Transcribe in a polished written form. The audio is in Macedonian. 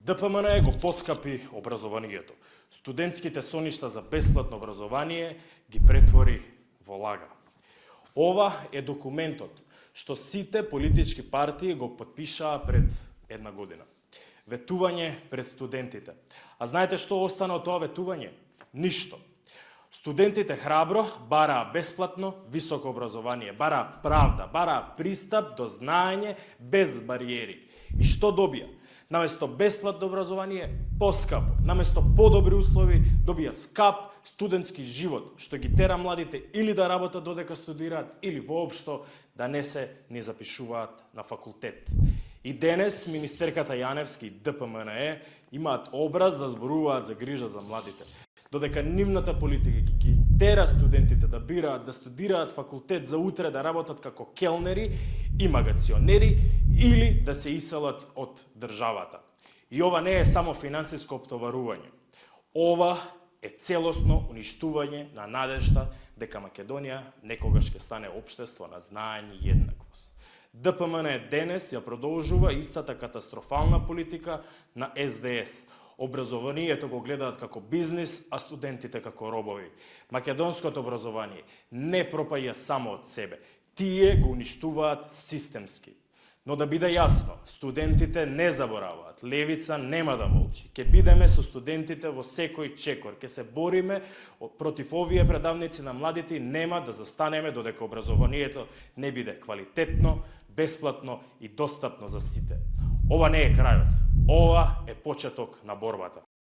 ДПМН го поскапи образованието. Студентските соништа за бесплатно образование ги претвори во лага. Ова е документот што сите политички партии го подпишаа пред една година. Ветување пред студентите. А знаете што остана од тоа ветување? Ништо. Студентите храбро бараа бесплатно високо образование, бараа правда, бараа пристап до знаење без бариери. И што добија? Наместо бесплатно образование, поскапо. Наместо подобри услови, добија скап студентски живот, што ги тера младите или да работат додека студираат, или воопшто да не се ни запишуваат на факултет. И денес министерката Јаневски и ДПМН имаат образ да зборуваат за грижа за младите. Додека нивната политика ги тера студентите да бираат, да студираат факултет за утре, да работат како келнери и магационери или да се иселат од државата. И ова не е само финансиско оптоварување. Ова е целосно уништување на надежта дека Македонија некогаш ќе стане општество на знаење и еднаквост. ДПМН денес ја продолжува истата катастрофална политика на СДС. Образованието го гледаат како бизнис, а студентите како робови. Македонското образование не пропаѓа само од себе. Тие го уништуваат системски. Но да биде јасно, студентите не забораваат. Левица нема да молчи. Ке бидеме со студентите во секој чекор. Ке се бориме против овие предавници на младите и нема да застанеме додека образованието не биде квалитетно, бесплатно и достапно за сите. Ова не е крајот. Ова е почеток на борбата.